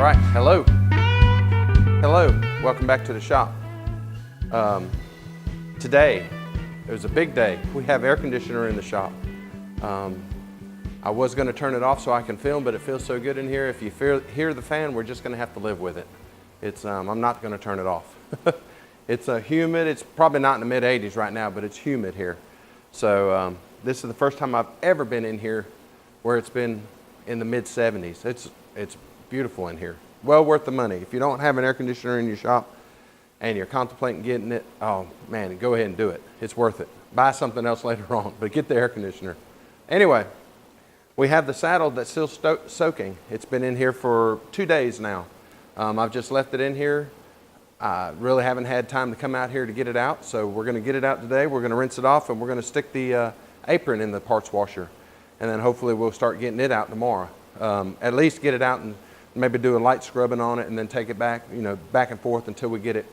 right, hello. Hello, welcome back to the shop. Today, it was a big day. We have air conditioner in the shop. I was going to turn it off so I can film, but it feels so good in here. If you hear the fan, we're just going to have to live with it. I'm not going to turn it off. It's humid. It's probably not in the mid-80s right now, but it's humid here. So this is the first time I've ever been in here where it's been in the mid-70s. It's beautiful in here. Well worth the money. If you don't have an air conditioner in your shop and you're contemplating getting it, oh man, go ahead and do it. It's worth it. Buy something else later on, but get the air conditioner. Anyway, we have the saddle that's still soaking. It's been in here for 2 days now. I've just left it in here. I really haven't had time to come out here to get it out, so we're going to get it out today. We're going to rinse it off, and we're going to stick the apron in the parts washer, and then hopefully we'll start getting it out tomorrow. At least get it out and maybe do a light scrubbing on it, and then take it back, back and forth until we get it,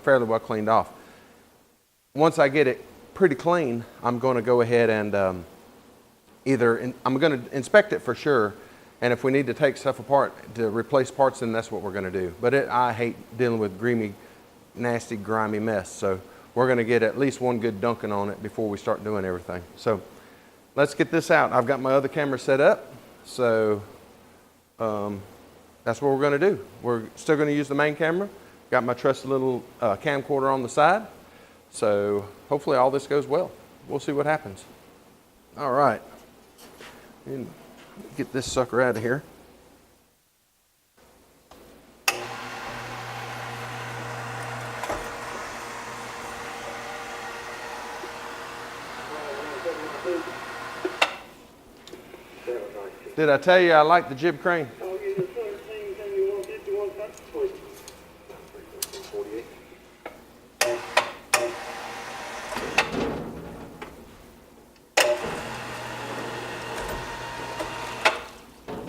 fairly well cleaned off. Once I get it pretty clean, I'm going to go ahead and I'm going to inspect it for sure. And if we need to take stuff apart to replace parts, then that's what we're going to do. But I hate dealing with grimy, nasty, grimy mess. So we're going to get at least one good dunking on it before we start doing everything. So let's get this out. I've got my other camera set up. So that's what we're going to do. We're still going to use the main camera. Got my trusty little camcorder on the side. So hopefully all this goes well. We'll see what happens. All right. Get this sucker out of here. Did I tell you I like the jib crane?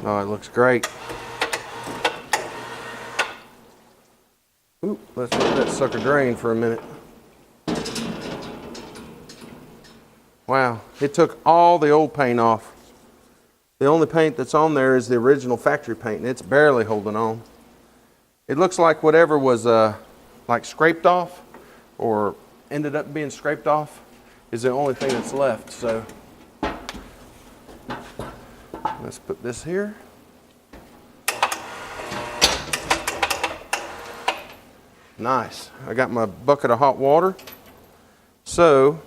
Oh, it looks great. Ooh, let's let that sucker drain for a minute. Wow, it took all the old paint off. The only paint that's on there is the original factory paint, and it's barely holding on. It looks like whatever was like scraped off or ended up being scraped off is the only thing that's left. So let's put this here. Nice. I got my bucket of hot water. So,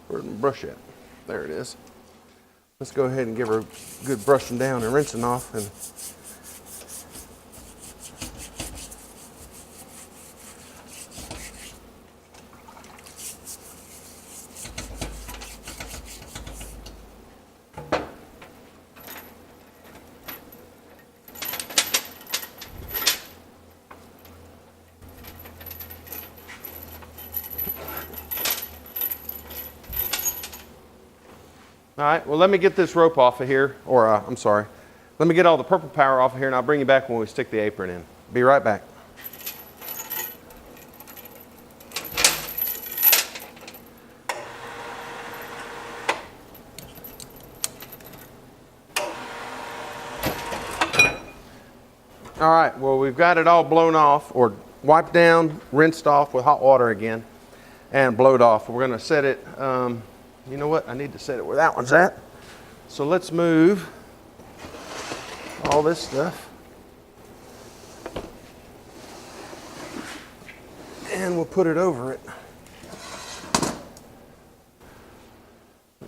where's my brush at? There it is. Let's go ahead and give her a good brushing down and rinsing off. And all right, well, let me get this rope off of here, or I'm sorry. Let me get all the purple power off of here, and I'll bring you back when we stick the apron in. Be right back. All right, well, we've got it all blown off, or wiped down, rinsed off with hot water again, and blowed off. We're going to set it... you know what? I need to set it where that one's at. So let's move all this stuff. And we'll put it over it.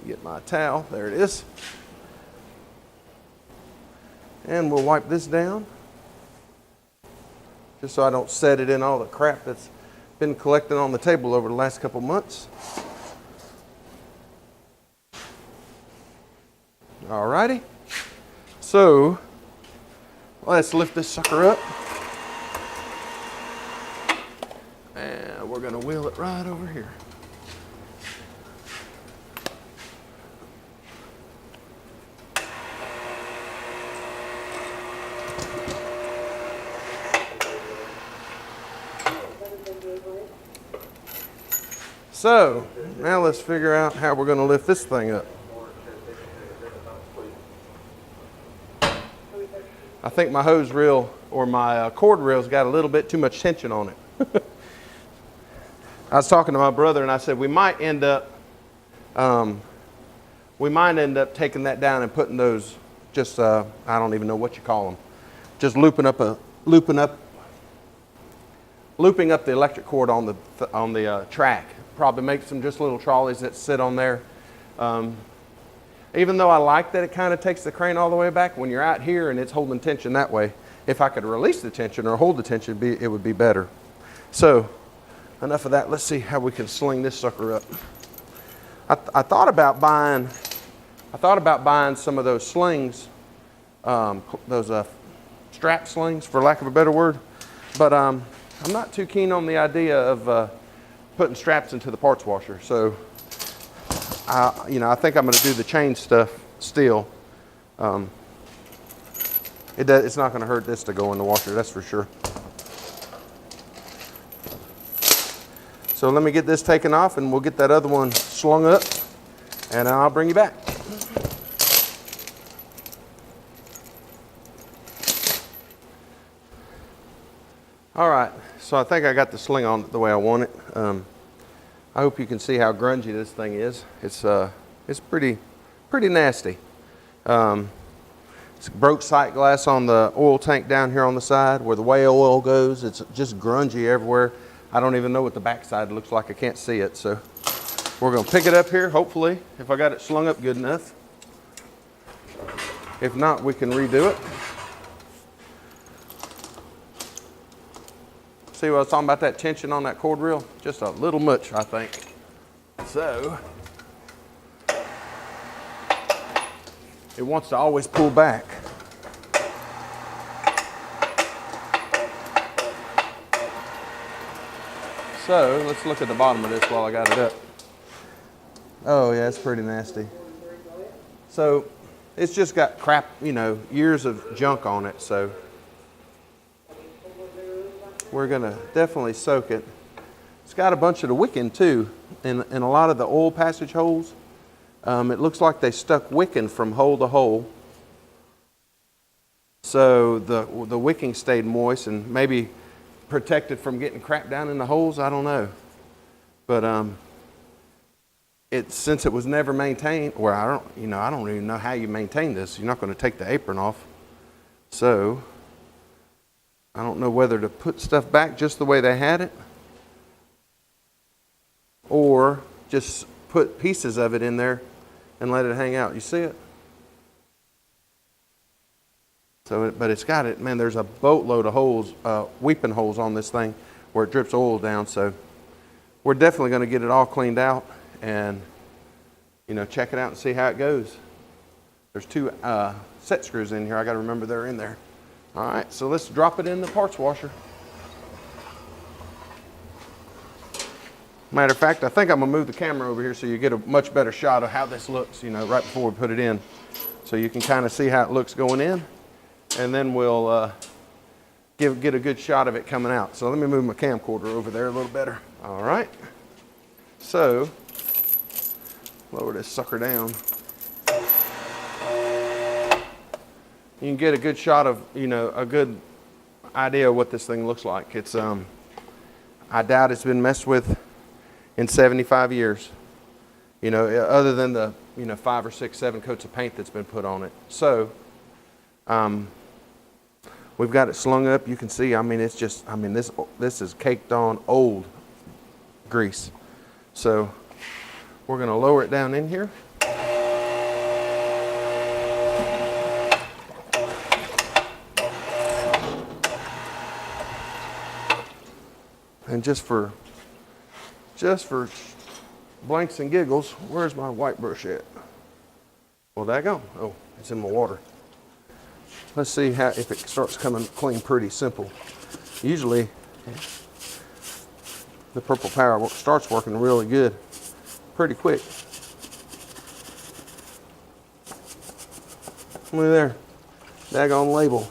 Get my towel. There it is. And we'll wipe this down. Just so I don't set it in all the crap that's been collecting on the table over the last couple months. Alrighty, so let's lift this sucker up, and we're going to wheel it right over here. So now let's figure out how we're going to lift this thing up. I think my hose reel or my cord reel's got a little bit too much tension on it. I was talking to my brother and I said we might end up taking that down and putting those just I don't even know what you call them, just looping up the electric cord on the track. Probably make some just little trolleys that sit on there. Even though I like that it kind of takes the crane all the way back, when you're out here and it's holding tension that way, if I could release the tension or hold the tension, it would be better. So enough of that. Let's see how we can sling this sucker up. I thought about buying some of those slings, those strap slings, for lack of a better word. But I'm not too keen on the idea of putting straps into the parts washer. So I think I'm going to do the chain stuff still. It's not going to hurt this to go in the washer, that's for sure. So let me get this taken off and we'll get that other one slung up and I'll bring you back. All right, so I think I got the sling on the way I want it. I hope you can see how grungy this thing is. It's pretty nasty. It's broke sight glass on the oil tank down here on the side where the whale oil goes. It's just grungy everywhere. I don't even know what the backside looks like. I can't see it. So we're gonna pick it up here, hopefully, if I got it slung up good enough. If not, we can redo it. See what I was talking about, that tension on that cord reel? Just a little much, I think. So it wants to always pull back. So let's look at the bottom of this while I got it up. Oh yeah, it's pretty nasty. So it's just got crap, years of junk on it. So we're gonna definitely soak it. It's got a bunch of the wicking too, in a lot of the oil passage holes. It looks like they stuck wicking from hole to hole. So the wicking stayed moist and maybe protected from getting crap down in the holes. I don't know. But since it was never maintained, well, I don't even know how you maintain this. You're not going to take the apron off. So I don't know whether to put stuff back just the way they had it or just put pieces of it in there and let it hang out. You see it? So, but it's got it, man, there's a boatload of holes, weeping holes on this thing where it drips oil down. So we're definitely going to get it all cleaned out and, check it out and see how it goes. There's 2 set screws in here. I got to remember they're in there. All right, so let's drop it in the parts washer. Matter of fact, I think I'm gonna move the camera over here so you get a much better shot of how this looks, right before we put it in. So you can kind of see how it looks going in. And then we'll get a good shot of it coming out. So let me move my camcorder over there a little better. All right. So lower this sucker down. You can get a good shot of, a good idea of what this thing looks like. It's, I doubt it's been messed with in 75 years, other than the, 5 or 6, 7 coats of paint that's been put on it. So, we've got it slung up. You can see, it's just, this is caked on old grease. So we're going to lower it down in here. And just for blanks and giggles, where's my white brush at? Well, daggone. Oh, it's in my water. Let's see if it starts coming clean pretty simple. Usually the purple power starts working really good pretty quick. Look there, daggone label.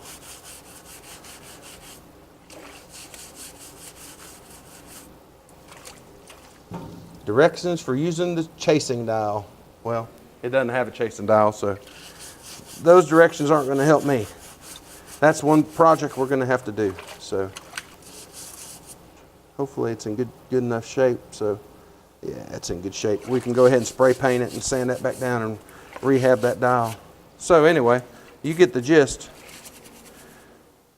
Directions for using the chasing dial. Well, it doesn't have a chasing dial, so those directions aren't going to help me. that's one project we're going to have to do. So hopefully it's in good enough shape. So yeah, it's in good shape. We can go ahead and spray paint it and sand that back down and rehab that dial. So anyway, you get the gist.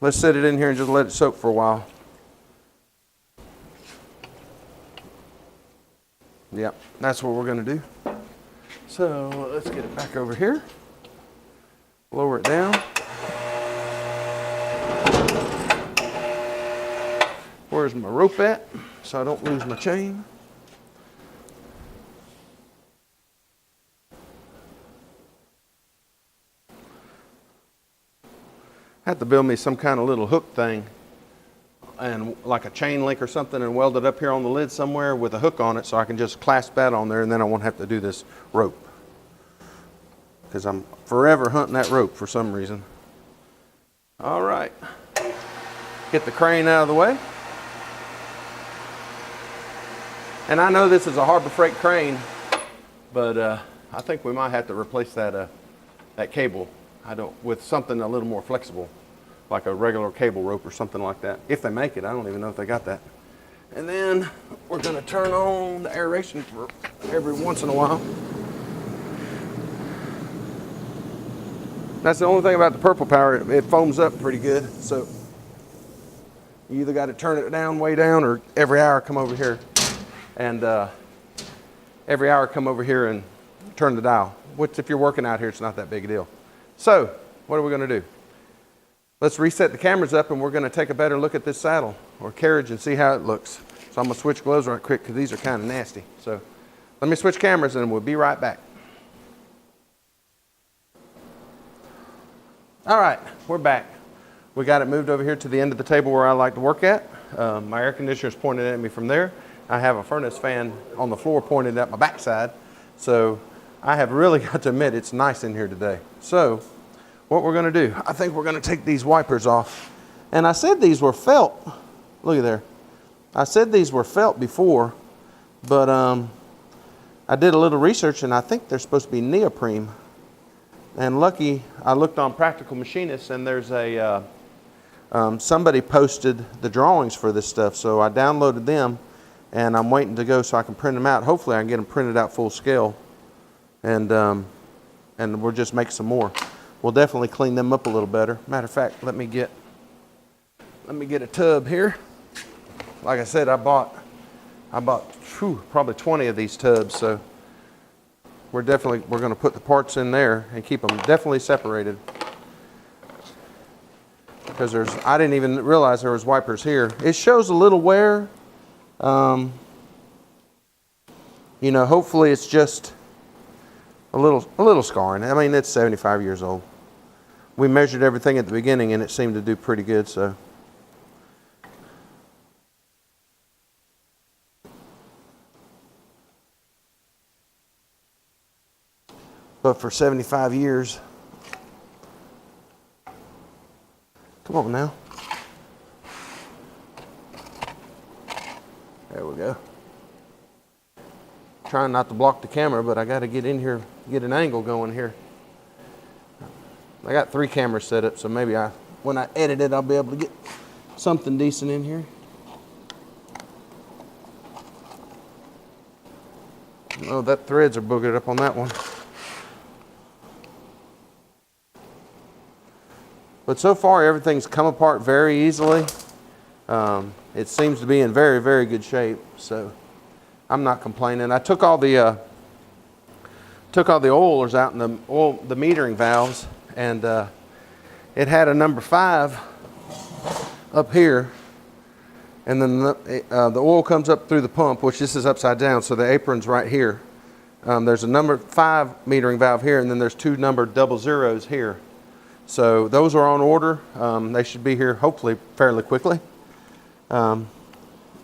Let's set it in here and just let it soak for a while. Yep, that's what we're going to do. So let's get it back over here. Lower it down. Where's my rope at so I don't lose my chain? I have to build me some kind of little hook thing and like a chain link or something and weld it up here on the lid somewhere with a hook on it so I can just clasp that on there and then I won't have to do this rope. Because I'm forever hunting that rope for some reason. All right. Get the crane out of the way. And I know this is a Harbor Freight crane, but I think we might have to replace that cable. With something a little more flexible, like a regular cable rope or something like that. If they make it, I don't even know if they got that. And then we're going to turn on the aeration for every once in a while. That's the only thing about the Purple Power, it foams up pretty good. So you either got to turn it down, way down, or every hour come over here and turn the dial. Which if you're working out here, it's not that big a deal. So, what are we going to do? Let's reset the cameras up and we're going to take a better look at this saddle or carriage and see how it looks. So I'm going to switch gloves right quick because these are kind of nasty. So let me switch cameras and we'll be right back. All right, we're back. We got it moved over here to the end of the table where I like to work at. My air conditioner is pointed at me from there. I have a furnace fan on the floor pointed at my backside. So I have really got to admit it's nice in here today. So what we're going to do, I think we're going to take these wipers off. And I said these were felt. Look at there. I said these were felt before, but I did a little research and I think they're supposed to be neoprene. And lucky, I looked on Practical Machinists and there's a, somebody posted the drawings for this stuff. So I downloaded them and I'm waiting to go so I can print them out. Hopefully I can get them printed out full scale. And we'll just make some more. We'll definitely clean them up a little better. Matter of fact, let me get a tub here. Like I said, I bought probably 20 of these tubs. So we're going to put the parts in there and keep them definitely separated. Because I didn't even realize there was wipers here. It shows a little wear. You know, hopefully it's just a little scarring. I mean, it's 75 years old. We measured everything at the beginning and it seemed to do pretty good, so. But for 75 years, come on now. There we go. Trying not to block the camera, but I got to get in here, get an angle going here. I got 3 cameras set up, so maybe when I edit it, I'll be able to get something decent in here. Oh, that threads are boogered up on that one. But so far, everything's come apart very easily. It seems to be in very, very good shape, so I'm not complaining. I took all the oilers out in the metering valves, and it had a number 5 up here, and then the oil comes up through the pump, which this is upside down, so the apron's right here. There's a number 5 metering valve here, and then there's 2 numbered 00s here. So those are on order. They should be here hopefully fairly quickly. I'm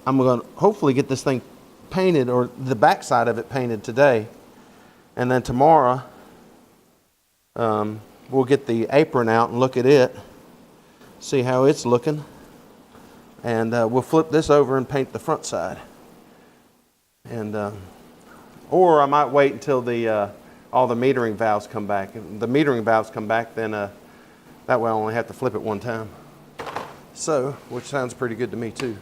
going to hopefully get this thing painted, or the back side of it painted today, and then tomorrow we'll get the apron out and look at it, see how it's looking, and we'll flip this over and paint the front side. And or I might wait until all the metering valves come back. If the metering valves come back, then That way I only have to flip it one time. So, which sounds pretty good to me too.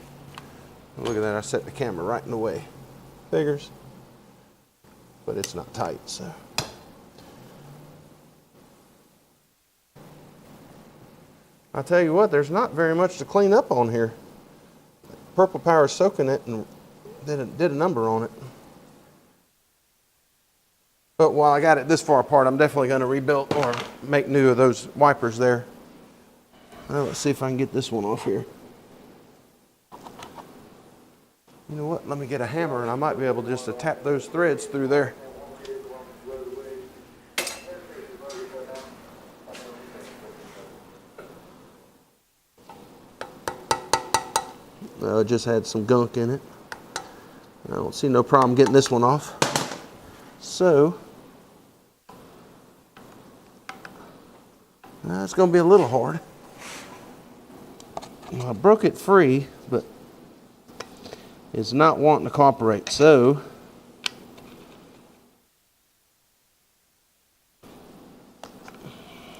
Look at that, I set the camera right in the way. Figures. But it's not tight, so. I tell you what, there's not very much to clean up on here. Purple Power is soaking it and did a number on it. But while I got it this far apart, I'm definitely going to rebuild or make new of those wipers there. Well, let's see if I can get this one off here. You know what? Let me get a hammer and I might be able just to tap those threads through there. It just had some gunk in it. I don't see no problem getting this one off. So, it's going to be a little hard. Well, I broke it free, but it's not wanting to cooperate. So,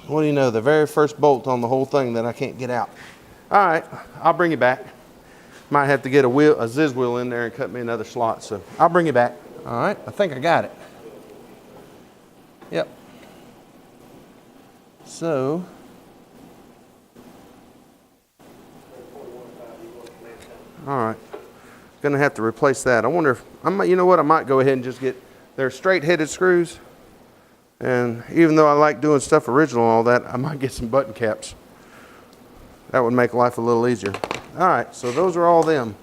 what do you know? The very first bolt on the whole thing that I can't get out. All right, I'll bring you back. Might have to get a Ziz wheel in there and cut me another slot. So I'll bring you back. All right, I think I got it. Yep. So, all right, gonna have to replace that. I wonder if I might. You know what? I might go ahead and just get. They're straight-headed screws, and even though I like doing stuff original and all that, I might get some button caps. That would make life a little easier. All right, so those are all them.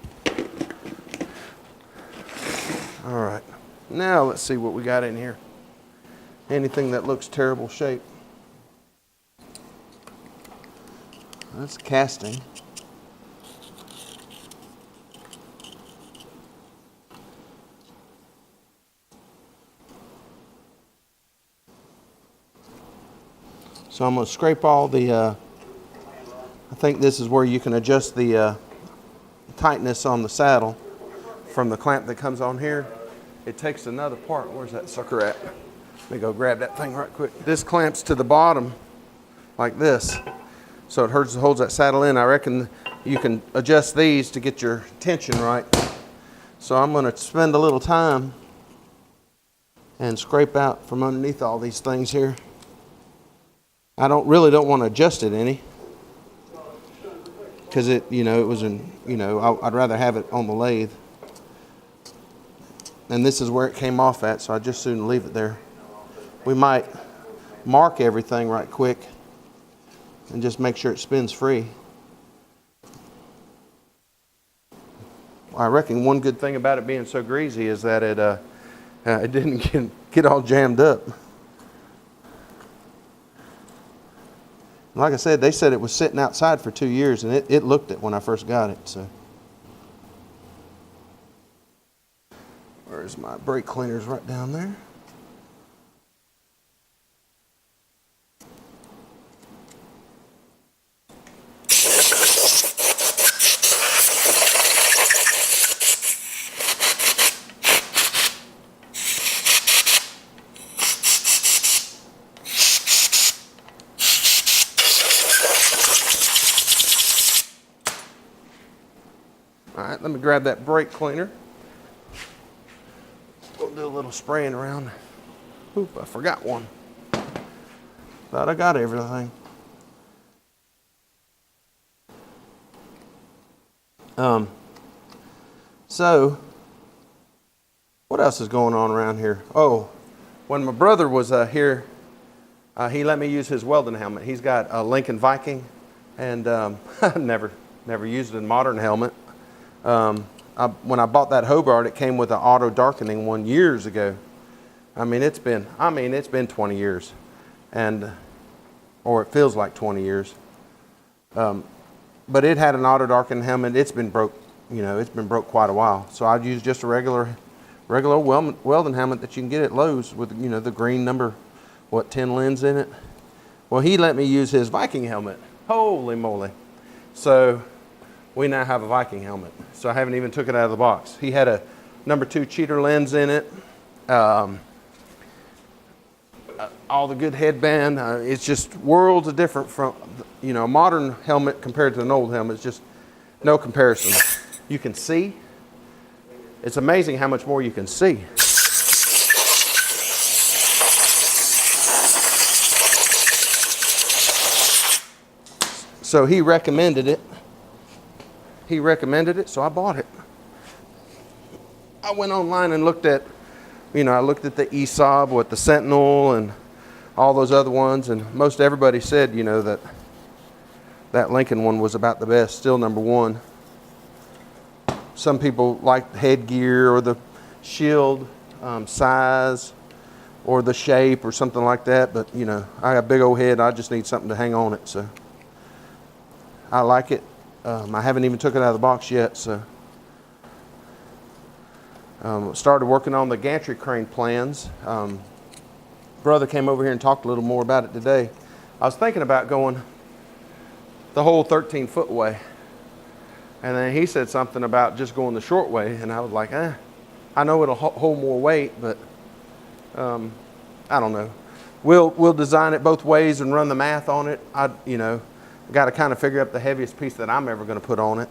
All right, now let's see what we got in here. Anything that looks terrible shape. That's casting. So I'm going to scrape all the I think this is where you can adjust the tightness on the saddle from the clamp that comes on here. It takes another part. Where's that sucker at? Let me go grab that thing right quick. This clamps to the bottom like this. So it holds that saddle in. I reckon you can adjust these to get your tension right. So I'm going to spend a little time and scrape out from underneath all these things here. I really don't want to adjust it any. Because it was I'd rather have it on the lathe. And this is where it came off at, so I just soon leave it there. We might mark everything right quick and just make sure it spins free. I reckon one good thing about it being so greasy is that it didn't get all jammed up. Like I said, they said it was sitting outside for 2 years, and it looked it when I first got it. So, where's my brake cleaners? Right down there. All right, let me grab that brake cleaner. We'll do a little spraying around. Oop, I forgot one. Thought I got everything. So, what else is going on around here? Oh, when my brother was here, he let me use his welding helmet. He's got a Lincoln Viking, and I've never used a modern helmet. When I bought that Hobart, it came with an auto darkening one years ago. It's been 20 years, or it feels like 20 years. But it had an auto darkening helmet. It's been broke, it's been broke quite a while. So I'd use just a regular welding helmet that you can get at Lowe's with, the green number, 10 lens in it. Well, he let me use his Viking helmet. Holy moly. So we now have a Viking helmet. So I haven't even took it out of the box. He had a number 2 cheater lens in it. all the good headband. It's just worlds of different from, you know, a modern helmet compared to an old helmet. It's just no comparison. You can see. It's amazing how much more you can see. So he recommended it. He recommended it, so I bought it. I went online and looked at, you know, I looked at the ESOB with the Sentinel and all those other ones, and most everybody said, you know, that Lincoln one was about the best, still number one. Some people like the headgear or the shield size or the shape or something like that, but you know, I got a big old head. I just need something to hang on it, so I like it. I haven't even took it out of the box yet, so started working on the gantry crane plans. Brother came over here and talked a little more about it today. I was thinking about going the whole 13-foot way, and then he said something about just going the short way, and I was like, I know it'll hold more weight, but I don't know. We'll design it both ways and run the math on it. You know, got to kind of figure out the heaviest piece that I'm ever going to put on it,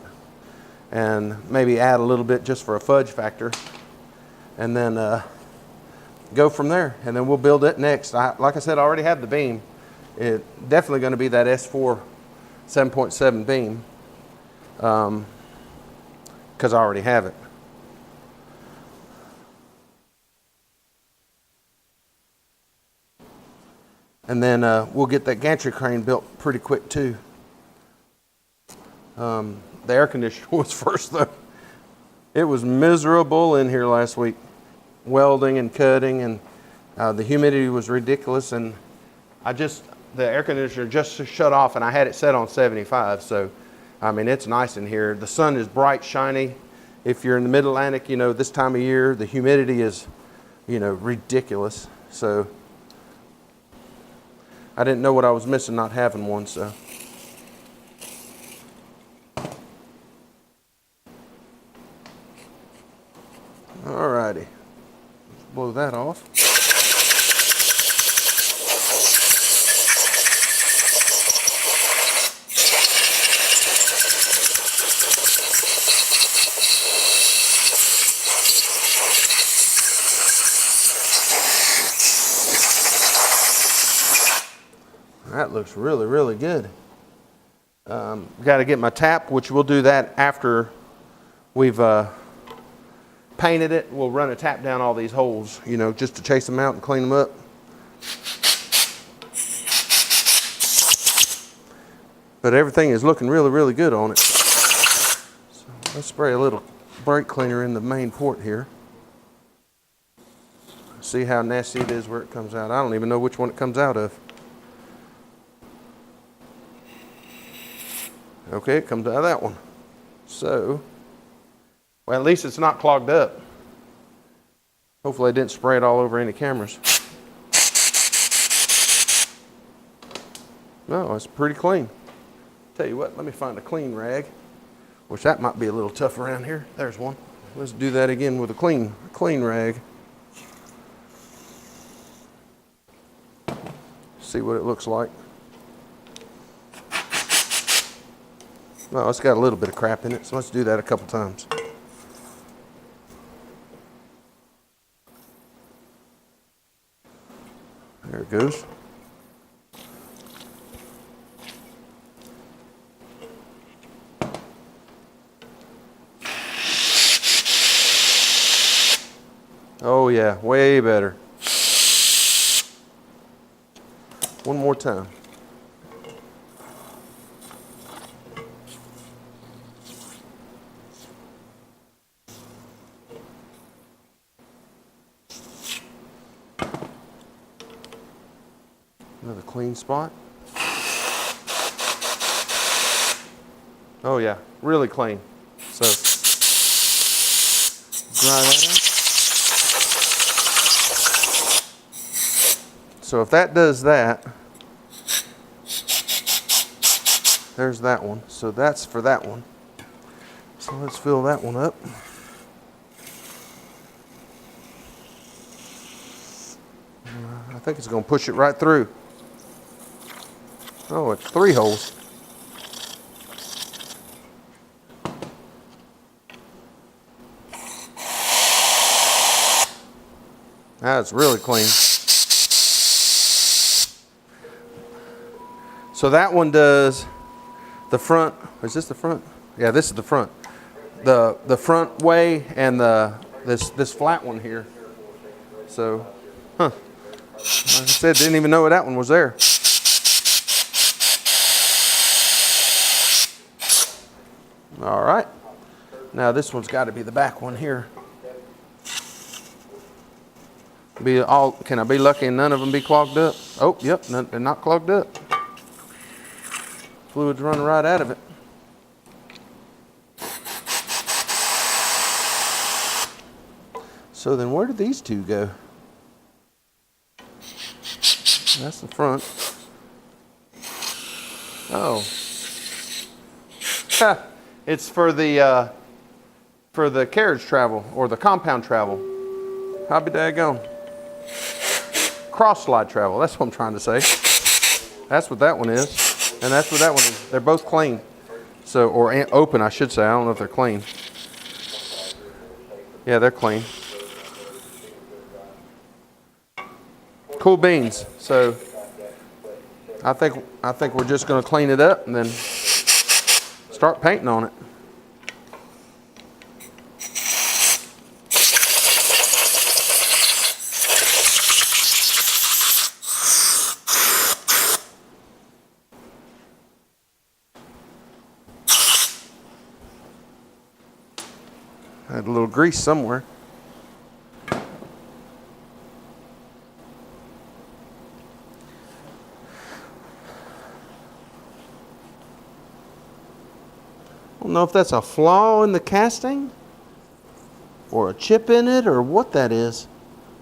and maybe add a little bit just for a fudge factor, and then go from there. And then we'll build it next. Like I said, I already have the beam. It's definitely going to be that S4 7.7 beam, because I already have it. And then we'll get that gantry crane built pretty quick too. The air conditioner was first though. It was miserable in here last week, welding and cutting, and the humidity was ridiculous, and the air conditioner just shut off, and I had it set on 75, so I mean, it's nice in here. The sun is bright, shiny. If you're in the mid-Atlantic, you know, this time of year, the humidity is, you know, ridiculous. So I didn't know what I was missing not having one, so. Alrighty, blow that off. That looks really, really good. Got to get my tap, which we'll do that after we've painted it. We'll run a tap down all these holes, you know, just to chase them out and clean them up. But everything is looking really, really good on it. So let's spray a little brake cleaner in the main port here. See how nasty it is where it comes out. I don't even know which one it comes out of. Okay, it comes out of that one. So, well, at least it's not clogged up. Hopefully I didn't spray it all over any cameras. No, it's pretty clean. Tell you what, let me find a clean rag. Which that might be a little tough around here. There's one. Let's do that again with a clean rag. See what it looks like. Well, it's got a little bit of crap in it, so let's do that a couple times. There it goes. Oh yeah, way better. One more time. Another clean spot. Oh yeah, really clean. So dry that out. So if that does that, there's that one. So that's for that one. So let's fill that one up. I think it's going to push it right through. Oh, it's 3 holes. That's really clean. So that one does the front. Is this the front? Yeah, this is the front. The front way and this flat one here. So, like I said, didn't even know that one was there. All right. Now this one's got to be the back one here. Can I be lucky and none of them be clogged up? Oh, yep, they're not clogged up. Fluid's running right out of it. So then where did these 2 go? That's the front. Oh. Ha, it's for the carriage travel or the compound travel. How be daggone. Cross slide travel, that's what I'm trying to say. That's what that one is. And that's what that one is. They're both clean. So, or open, I should say. I don't know if they're clean. Yeah, they're clean. Cool beans. So, I think we're just going to clean it up and then start painting on it. Had a little grease somewhere. I don't know if that's a flaw in the casting or a chip in it or what that is.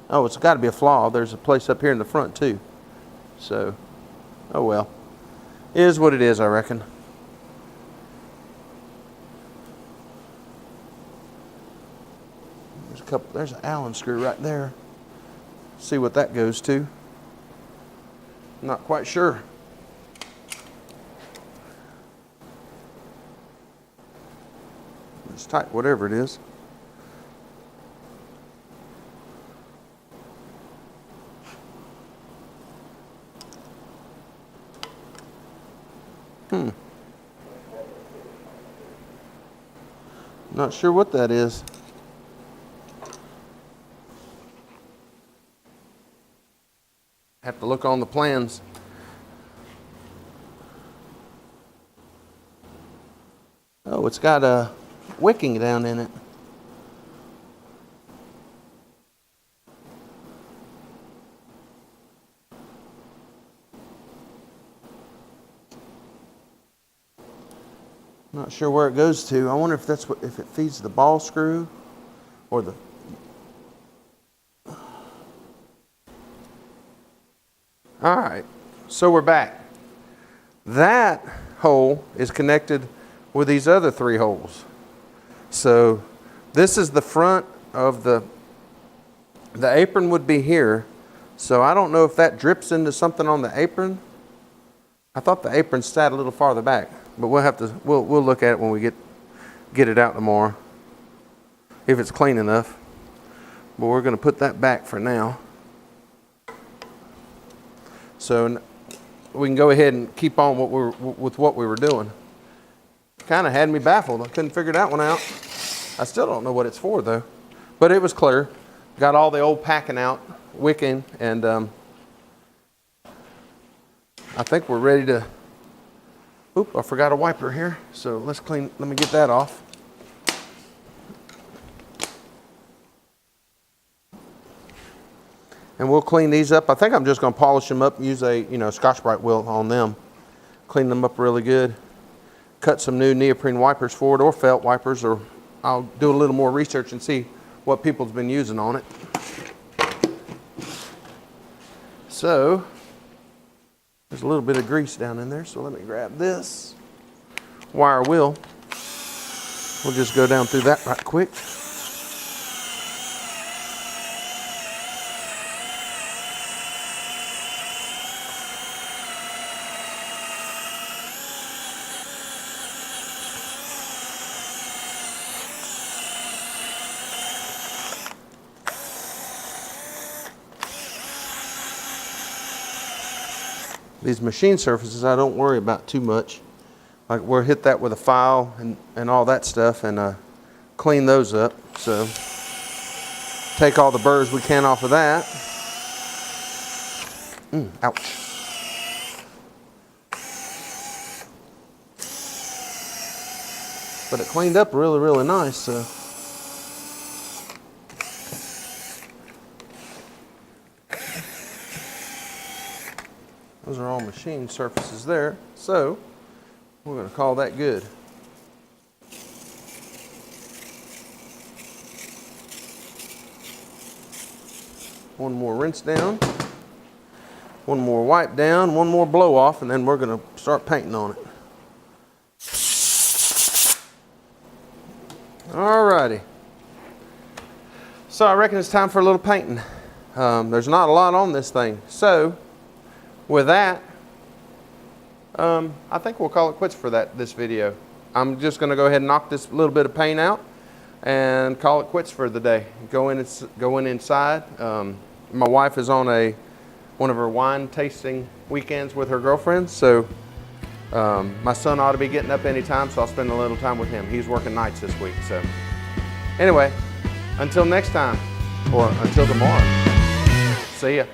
Oh, it's got to be a flaw. There's a place up here in the front too. So, oh well. It is what it is, I reckon. There's an Allen screw right there. See what that goes to. Not quite sure. It's tight, whatever it is. Not sure what that is. Have to look on the plans. Oh, it's got a wicking down in it. Not sure where it goes to. I wonder if if it feeds the ball screw or the. All right, so we're back. That hole is connected with these other 3 holes. So this is the front of the apron would be here. So I don't know if that drips into something on the apron. I thought the apron sat a little farther back, but we'll look at it when we get it out tomorrow, if it's clean enough. But we're going to put that back for now. So we can go ahead and keep on with what we were doing. Kind of had me baffled. I couldn't figure that one out. I still don't know what it's for though. But it was clear. Got all the old packing out, wicking, and I think we're ready to. Oop! I forgot a wiper here. So let me get that off. And we'll clean these up. I think I'm just going to polish them up, use a Scotch-Brite wheel on them. Clean them up really good. Cut some new neoprene wipers for it, or felt wipers, or I'll do a little more research and see what people's been using on it. So, there's a little bit of grease down in there, so let me grab this wire wheel. We'll just go down through that right quick. these machine surfaces I don't worry about too much. Like we'll hit that with a file and all that stuff and clean those up. So take all the burrs we can off of that. Ouch. But it cleaned up really, really nice. So. Those are all machine surfaces there. So we're going to call that good. One more rinse down, one more wipe down, one more blow off, and then we're going to start painting on it. Alrighty. So I reckon it's time for a little painting. There's not a lot on this thing. So with that, I think we'll call it quits for this video. I'm just going to go ahead and knock this little bit of paint out and call it quits for the day. Going inside. My wife is on one of her wine tasting weekends with her girlfriends, so my son ought to be getting up anytime, so I'll spend a little time with him. He's working nights this week. So anyway, until next time, or until tomorrow, see ya.